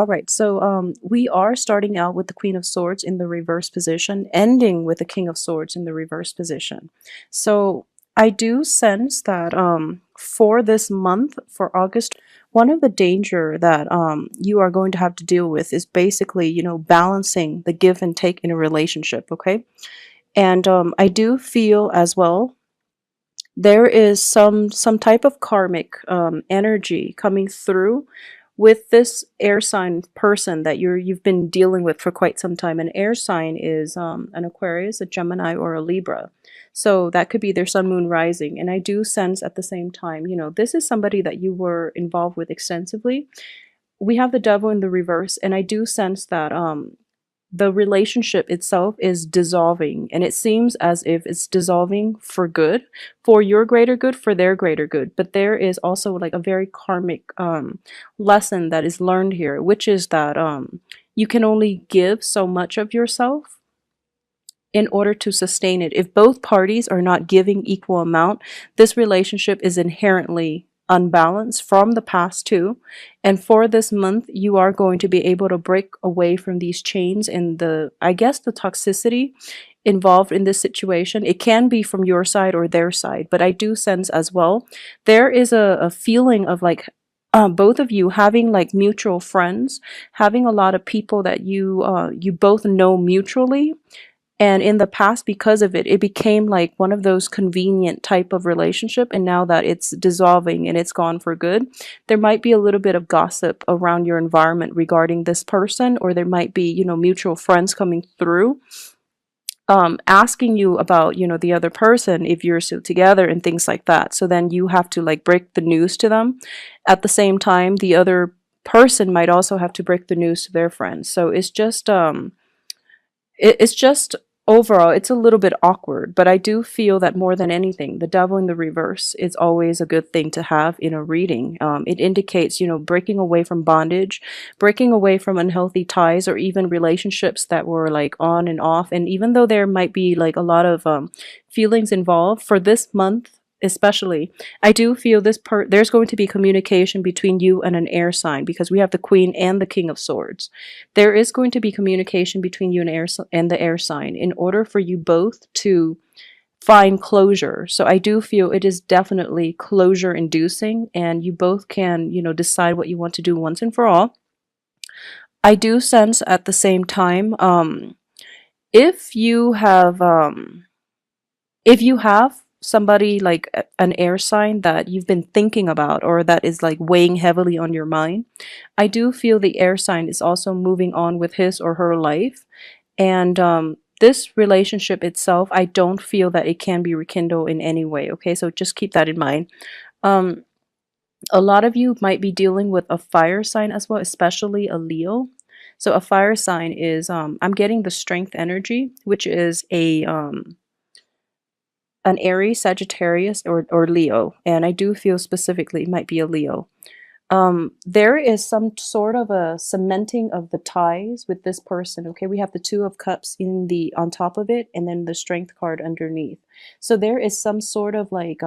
All right, so we are starting out with the Queen of Swords in the reverse position, ending with the King of Swords in the reverse position. So I do sense that for this month, for August, one of the danger that you are going to have to deal with is basically, balancing the give and take in a relationship, okay? And I do feel as well there is some type of karmic energy coming through with this air sign person that you've been dealing with for quite some time. An air sign is an Aquarius, a Gemini, or a Libra. So that could be their sun, moon, rising. And I do sense at the same time, this is somebody that you were involved with extensively. We have the devil in the reverse, and I do sense that the relationship itself is dissolving, and it seems as if it's dissolving for good, for your greater good, for their greater good. But there is also like a very karmic lesson that is learned here, which is that you can only give so much of yourself in order to sustain it. If both parties are not giving equal amount, this relationship is inherently unbalanced from the past too. And for this month, you are going to be able to break away from these chains and I guess the toxicity involved in this situation. It can be from your side or their side, but I do sense as well there is a feeling of like both of you having like mutual friends, having a lot of people that you both know mutually, and in the past, because of it, it became like one of those convenient type of relationship. And now that it's dissolving and it's gone for good, there might be a little bit of gossip around your environment regarding this person, or there might be, mutual friends coming through, asking you about, the other person, if you're still together and things like that. So then you have to like break the news to them. At the same time, the other person might also have to break the news to their friends. So it's just overall it's a little bit awkward, but I do feel that more than anything the devil in the reverse is always a good thing to have in a reading. It indicates, breaking away from bondage, breaking away from unhealthy ties, or even relationships that were like on and off. And even though there might be like a lot of feelings involved for this month especially, I do feel there's going to be communication between you and an air sign, because we have the Queen and the King of Swords. There is going to be communication between you and the air sign in order for you both to find closure. So I do feel it is definitely closure inducing, and you both can, decide what you want to do once and for all. I do sense at the same time, if you have somebody like an air sign that you've been thinking about, or that is like weighing heavily on your mind, I do feel the air sign is also moving on with his or her life. And this relationship itself, I don't feel that it can be rekindled in any way. Okay, so just keep that in mind. um a lot of you might be dealing with a fire sign as well, especially a Leo. So a fire sign is, I'm getting the strength energy, which is an Aries, Sagittarius, or Leo. And I do feel specifically it might be a Leo. There is some sort of a cementing of the ties with this person. Okay, we have the Two of Cups on top of it, and then the Strength card underneath. So there is some sort of like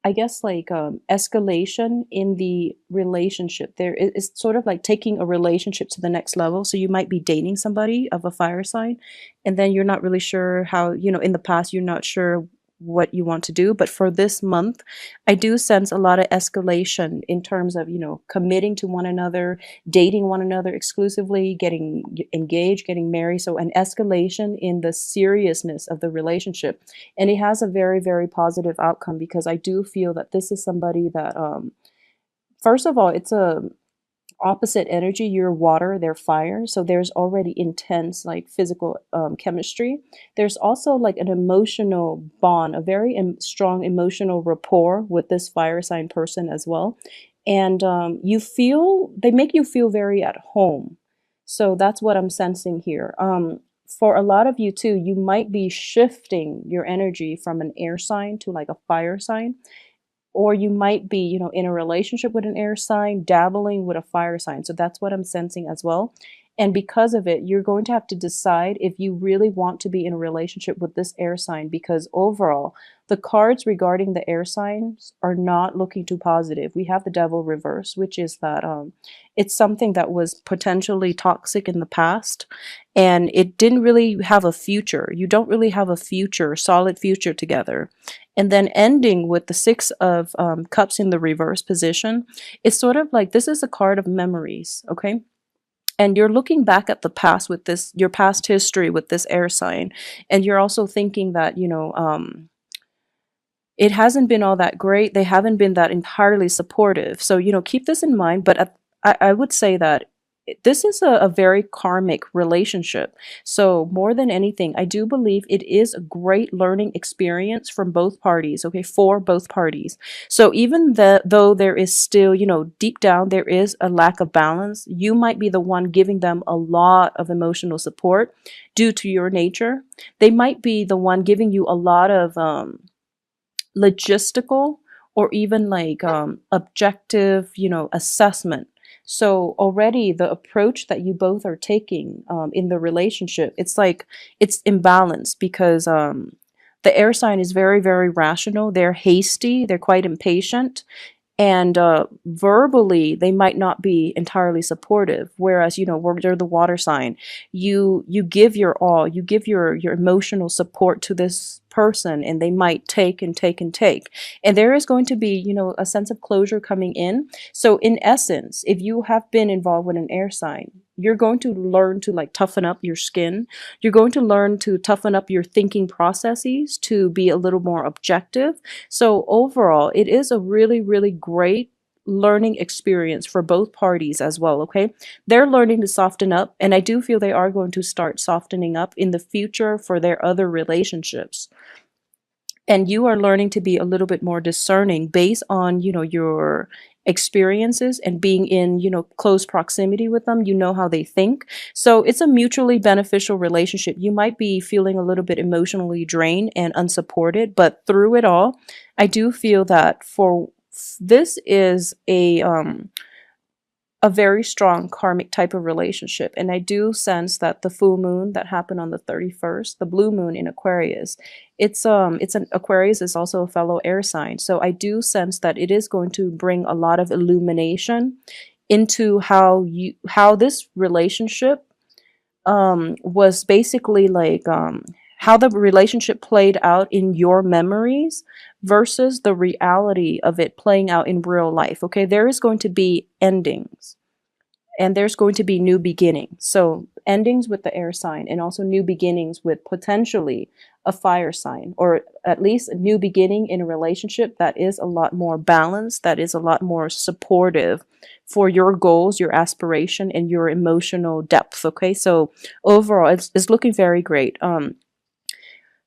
I guess like escalation in the relationship. There is sort of like taking a relationship to the next level. So you might be dating somebody of a fire sign, and then you're not really sure how, in the past, you're not sure what you want to do. But for this month, I do sense a lot of escalation in terms of, committing to one another, dating one another exclusively, getting engaged, getting married. So an escalation in the seriousness of the relationship. And it has a very, very positive outcome, because I do feel that this is somebody that, first of all, it's a opposite energy. You're water, they're fire. So there's already intense like physical chemistry. There's also like an emotional bond, a very strong emotional rapport with this fire sign person as well. And they make you feel very at home. So that's what I'm sensing here. For a lot of you too, you might be shifting your energy from an air sign to like a fire sign, or you might be, in a relationship with an air sign, dabbling with a fire sign. So that's what I'm sensing as well. And because of it, you're going to have to decide if you really want to be in a relationship with this air sign, because overall, the cards regarding the air signs are not looking too positive. We have the devil reverse, which is that it's something that was potentially toxic in the past and it didn't really have a future. You don't really have a future, solid future together. And then ending with the Six of Cups in the reverse position, it's sort of like this is a card of memories, okay? And you're looking back at the past with this, your past history with this air sign, and you're also thinking that, it hasn't been all that great. They haven't been that entirely supportive. So, keep this in mind. But I would say that this is a very karmic relationship. So, more than anything, I do believe it is a great learning experience from both parties, okay, for both parties. So, even though there is still, deep down, there is a lack of balance, you might be the one giving them a lot of emotional support due to your nature. They might be the one giving you a lot of, logistical or even like objective, assessment. So already the approach that you both are taking in the relationship, it's like it's imbalanced because the air sign is very, very rational. They're hasty. They're quite impatient, and verbally they might not be entirely supportive, whereas they're the water sign. You give your all, you give your emotional support to this person, and they might take and take and take, and there is going to be a sense of closure coming in. So in essence, if you have been involved with an air sign, you're going to learn to like toughen up your skin. You're going to learn to toughen up your thinking processes to be a little more objective. So overall, it is a really, really great learning experience for both parties as well, okay? They're learning to soften up, and I do feel they are going to start softening up in the future for their other relationships. And you are learning to be a little bit more discerning based on, your experiences and being in, close proximity with them. You know how they think. So it's a mutually beneficial relationship. You might be feeling a little bit emotionally drained and unsupported, but through it all, I do feel that for this is a very strong karmic type of relationship. And I do sense that the full moon that happened on the 31st, the blue moon in Aquarius, it's an Aquarius is also a fellow air sign. So I do sense that it is going to bring a lot of illumination into how this relationship was basically like how the relationship played out in your memories versus the reality of it playing out in real life. Okay, there is going to be endings and there's going to be new beginnings. So endings with the air sign and also new beginnings with potentially a fire sign, or at least a new beginning in a relationship that is a lot more balanced, that is a lot more supportive for your goals, your aspiration, and your emotional depth. Okay, so overall, it's looking very great.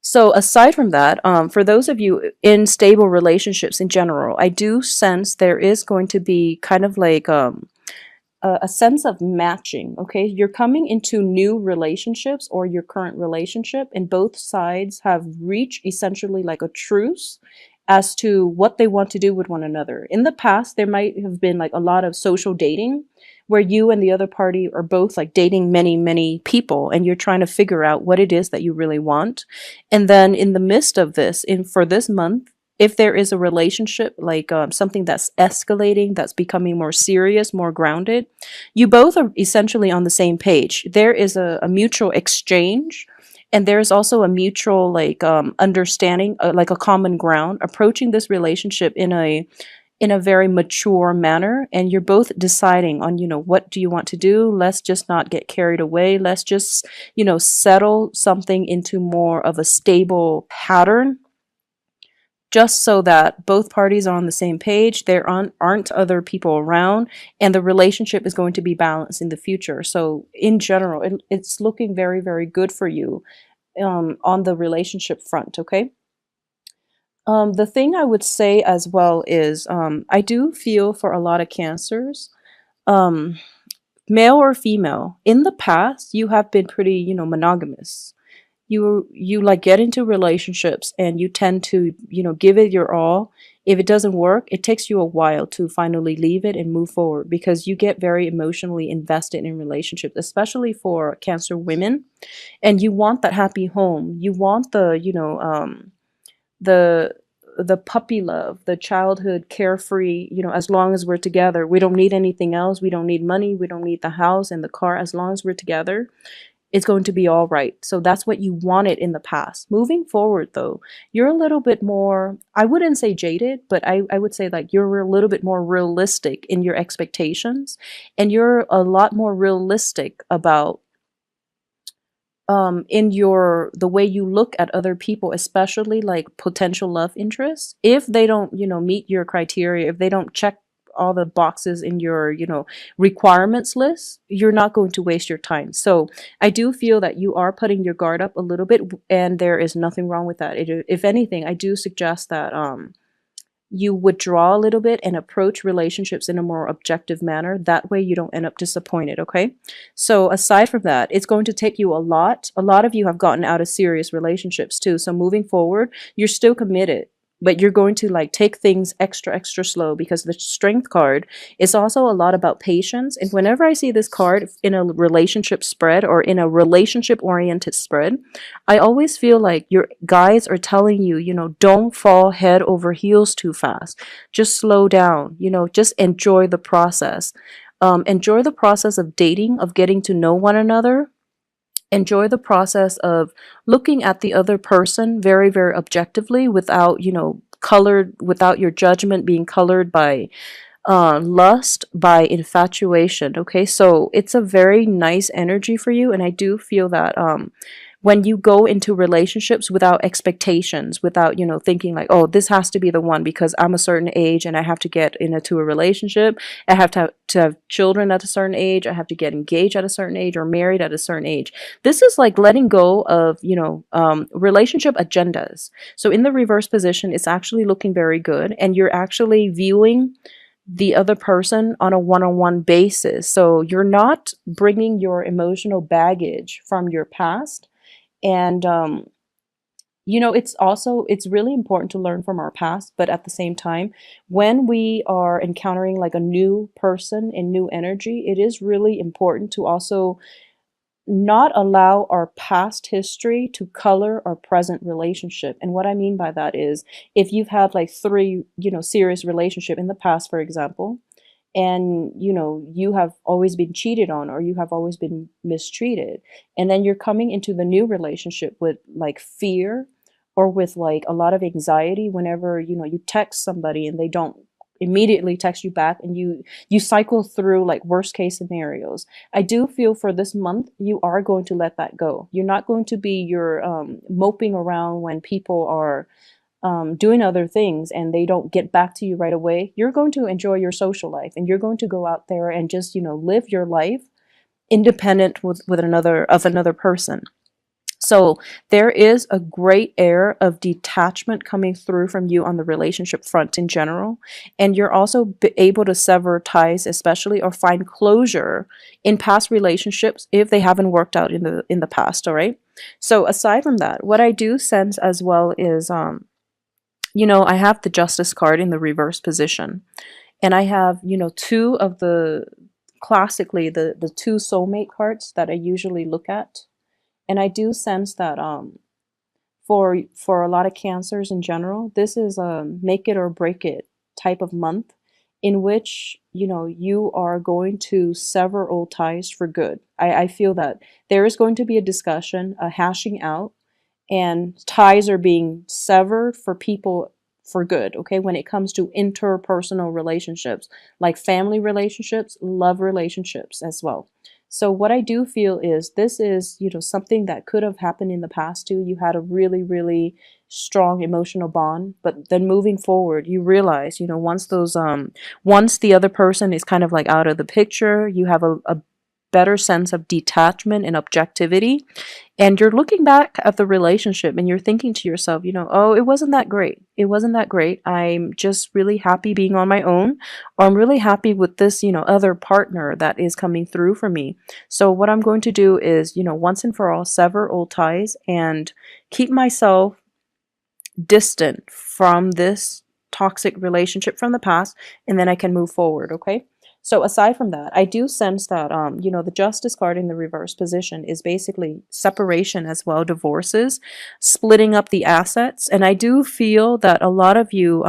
So aside from that, for those of you in stable relationships in general, I do sense there is going to be kind of like a sense of matching. Okay, you're coming into new relationships or your current relationship, and both sides have reached essentially like a truce as to what they want to do with one another. In the past, there might have been like a lot of social dating where you and the other party are both like dating many, many people, and you're trying to figure out what it is that you really want. And then in the midst of this, in for this month, if there is a relationship like something that's escalating, that's becoming more serious, more grounded, you both are essentially on the same page. There is a mutual exchange, and there's also a mutual like understanding, like a common ground, approaching this relationship in a very mature manner, and you're both deciding on what do you want to do. Let's just not get carried away. Let's just settle something into more of a stable pattern, just so that both parties are on the same page. There aren't other people around, and the relationship is going to be balanced in the future. So in general, it's looking very, very good for you on the relationship front. Okay. The thing I would say as well is I do feel for a lot of cancers, um, male or female, in the past, you have been pretty, monogamous. you like get into relationships and you tend to, give it your all. If it doesn't work, it takes you a while to finally leave it and move forward, because you get very emotionally invested in relationships, especially for Cancer women. And you want that happy home. You want the the puppy love, the childhood carefree, as long as we're together. We don't need anything else. We don't need money. We don't need the house and the car. As long as we're together, it's going to be all right. So that's what you wanted in the past. Moving forward, though, you're a little bit more, I wouldn't say jaded, but I would say like you're a little bit more realistic in your expectations. And you're a lot more realistic about in your the way you look at other people, especially like potential love interests. If they don't, meet your criteria, if they don't check all the boxes in your, requirements list, you're not going to waste your time. So I do feel that you are putting your guard up a little bit, and there is nothing wrong with that. If anything, I do suggest that you withdraw a little bit and approach relationships in a more objective manner. That way you don't end up disappointed, okay? So aside from that, it's going to take you a lot. A lot of you have gotten out of serious relationships too. So moving forward, you're still committed, but you're going to like take things extra, extra slow, because the strength card is also a lot about patience. And whenever I see this card in a relationship spread or in a relationship oriented spread, I always feel like your guides are telling you, don't fall head over heels too fast. Just slow down, just enjoy the process. Enjoy the process of dating, of getting to know one another. Enjoy the process of looking at the other person very, very objectively, without, colored, without your judgment being colored by lust, by infatuation. Okay, so it's a very nice energy for you. And I do feel that when you go into relationships without expectations, without, thinking like, oh, this has to be the one because I'm a certain age and I have to get into a relationship, I have to have children at a certain age, I have to get engaged at a certain age or married at a certain age. This is like letting go of, relationship agendas. So in the reverse position, it's actually looking very good, and you're actually viewing the other person on a one-on-one basis. So you're not bringing your emotional baggage from your past. And it's really important to learn from our past, but at the same time, when we are encountering like a new person and new energy, it is really important to also not allow our past history to color our present relationship. And what I mean by that is, if you've had like three, serious relationship in the past, for example, and you have always been cheated on, or you have always been mistreated, and then you're coming into the new relationship with like fear, or with like a lot of anxiety whenever you text somebody and they don't immediately text you back, and you cycle through like worst case scenarios. I do feel for this month you are going to let that go. You're not going to be your moping around when people are doing other things and they don't get back to you right away. You're going to enjoy your social life, and you're going to go out there and just live your life independent with another person. So there is a great air of detachment coming through from you on the relationship front in general. And you're also able to sever ties, especially, or find closure in past relationships if they haven't worked out in the past. All right. So aside from that, what I do sense as well is, I have the Justice card in the reverse position. And I have, two of the classically the two soulmate cards that I usually look at. And I do sense that for a lot of cancers in general, this is a make it or break it type of month, in which you are going to sever old ties for good. I feel that there is going to be a discussion, a hashing out, and ties are being severed for people for good. Okay, when it comes to interpersonal relationships, like family relationships, love relationships as well. So what I do feel is this is, something that could have happened in the past too. You had a really, really strong emotional bond, but then moving forward, you realize, once the other person is kind of like out of the picture, you have a better sense of detachment and objectivity. And you're looking back at the relationship and you're thinking to yourself, oh, it wasn't that great. It wasn't that great. I'm just really happy being on my own, or I'm really happy with this, other partner that is coming through for me. So what I'm going to do is, once and for all, sever old ties and keep myself distant from this toxic relationship from the past, and then I can move forward, okay? So aside from that, I do sense that the justice card in the reverse position is basically separation as well, divorces, splitting up the assets, and I do feel that a lot of you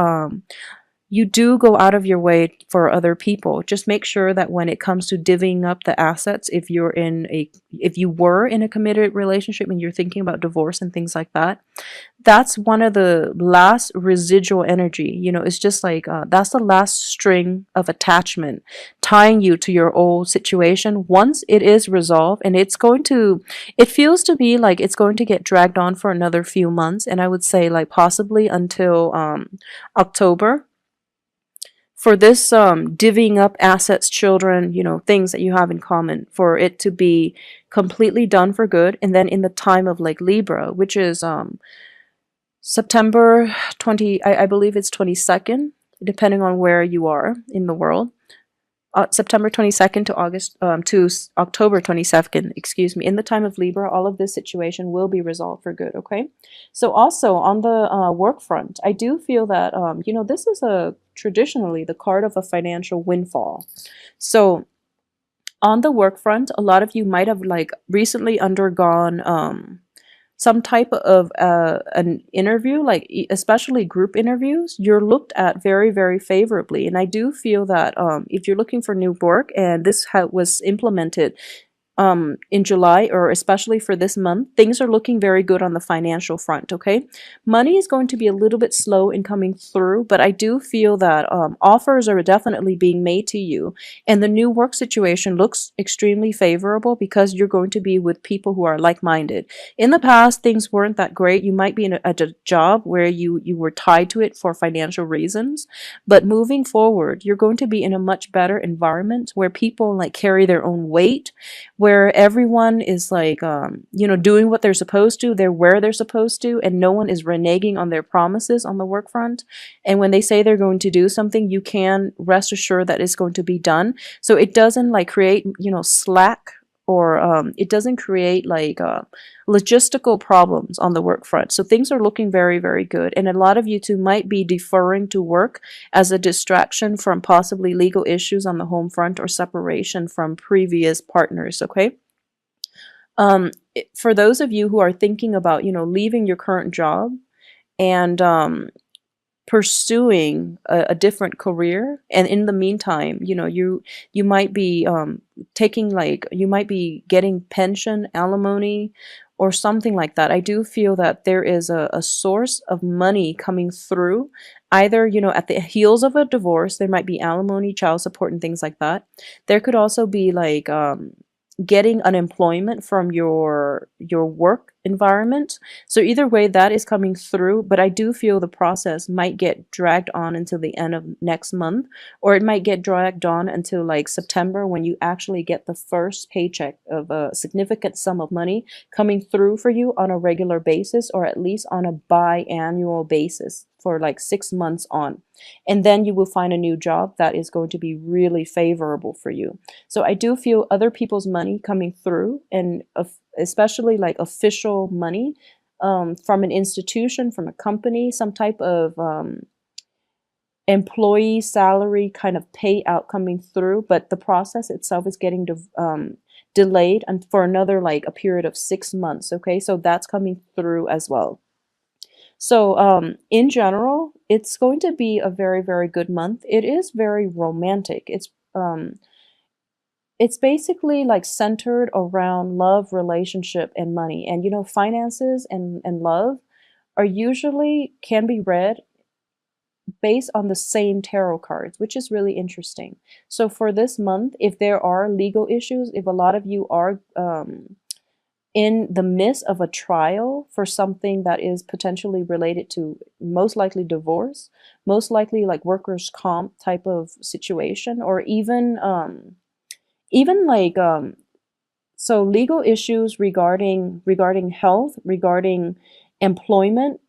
you do go out of your way for other people. Just make sure that when it comes to divvying up the assets, if you were in a committed relationship and you're thinking about divorce and things like that, that's one of the last residual energy. It's just like that's the last string of attachment tying you to your old situation. Once it is resolved, and it feels to me like it's going to get dragged on for another few months, and I would say like possibly until October, for this divvying up assets, children, things that you have in common, for it to be completely done for good. And then in the time of like Libra, which is September 20, I believe it's 22nd, depending on where you are in the world. September 22nd to October 22nd, excuse me. In the time of Libra, all of this situation will be resolved for good, okay? So also on the work front, I do feel that, this is traditionally the card of a financial windfall. So on the work front, a lot of you might have like recently undergone some type of an interview, like especially group interviews. You're looked at very, very favorably. And I do feel that if you're looking for new work and this was implemented in July, or especially for this month, things are looking very good on the financial front, okay? Money is going to be a little bit slow in coming through, but I do feel that offers are definitely being made to you, and the new work situation looks extremely favorable because you're going to be with people who are like-minded. In the past, things weren't that great. You might be at a job where you were tied to it for financial reasons, but moving forward, you're going to be in a much better environment where people like carry their own weight, where everyone is like, doing what they're supposed to, they're where they're supposed to, and no one is reneging on their promises on the work front. And when they say they're going to do something, you can rest assured that it's going to be done. So it doesn't like create, slack, or it doesn't create like logistical problems on the work front. So things are looking very, very good. And a lot of you too might be deferring to work as a distraction from possibly legal issues on the home front or separation from previous partners, okay? For those of you who are thinking about, leaving your current job and pursuing a different career, and in the meantime, you might be you might be getting pension, alimony, or something like that. I do feel that there is a source of money coming through, either at the heels of a divorce. There might be alimony, child support, and things like that. There could also be like getting unemployment from your work environment. So either way, that is coming through, but I do feel the process might get dragged on until the end of next month, or it might get dragged on until like September, when you actually get the first paycheck of a significant sum of money coming through for you on a regular basis, or at least on a biannual basis for like 6 months on. And then you will find a new job that is going to be really favorable for you. So I do feel other people's money coming through, and especially like official money from an institution, from a company, some type of employee salary kind of payout coming through, but the process itself is getting delayed and for another like a period of 6 months, okay? So that's coming through as well. So in general, it's going to be a very, very good month. It is very romantic. It's basically like centered around love, relationship, and money. And finances and love are usually can be read based on the same tarot cards, which is really interesting. So for this month, if there are legal issues, if a lot of you are in the midst of a trial for something that is potentially related to most likely divorce, most likely like workers' comp type of situation, or even like So legal issues regarding health, regarding employment,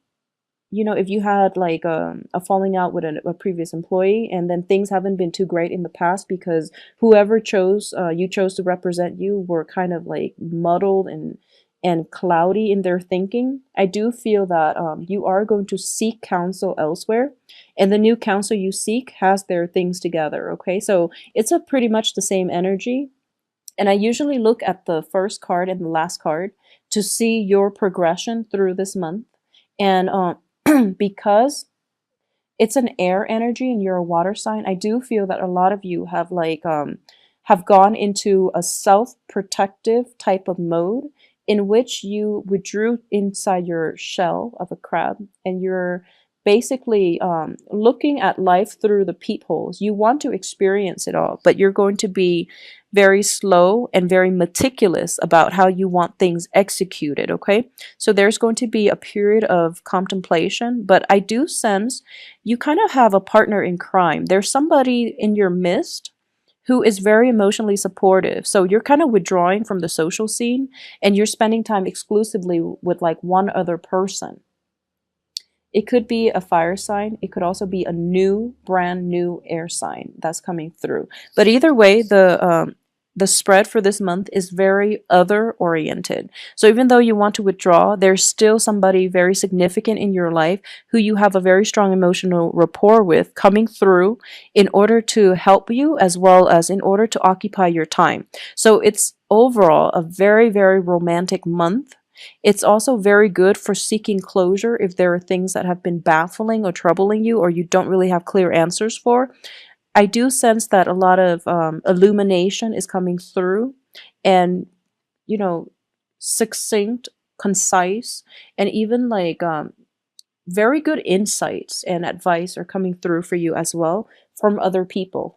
if you had like a falling out with a previous employee, and then things haven't been too great in the past because whoever you chose to represent you were kind of like muddled and cloudy in their thinking, I do feel that you are going to seek counsel elsewhere, and the new counsel you seek has their things together. Okay, so it's a pretty much the same energy, and I usually look at the first card and the last card to see your progression through this month. And because it's an air energy and you're a water sign, I do feel that a lot of you have gone into a self-protective type of mode in which you withdrew inside your shell of a crab, and you're basically looking at life through the peepholes. You want to experience it all, but you're going to be very slow and very meticulous about how you want things executed, okay? So there's going to be a period of contemplation, but I do sense you kind of have a partner in crime. There's somebody in your midst who is very emotionally supportive. So you're kind of withdrawing from the social scene and you're spending time exclusively with like one other person. It could be a fire sign. It could also be a brand new air sign that's coming through. But either way, the spread for this month is very other oriented. So even though you want to withdraw, there's still somebody very significant in your life who you have a very strong emotional rapport with coming through in order to help you as well as in order to occupy your time. So it's overall a very, very romantic month. It's also very good for seeking closure if there are things that have been baffling or troubling you or you don't really have clear answers for. I do sense that a lot of illumination is coming through, and, you know, succinct, concise, and even like very good insights and advice are coming through for you as well from other people.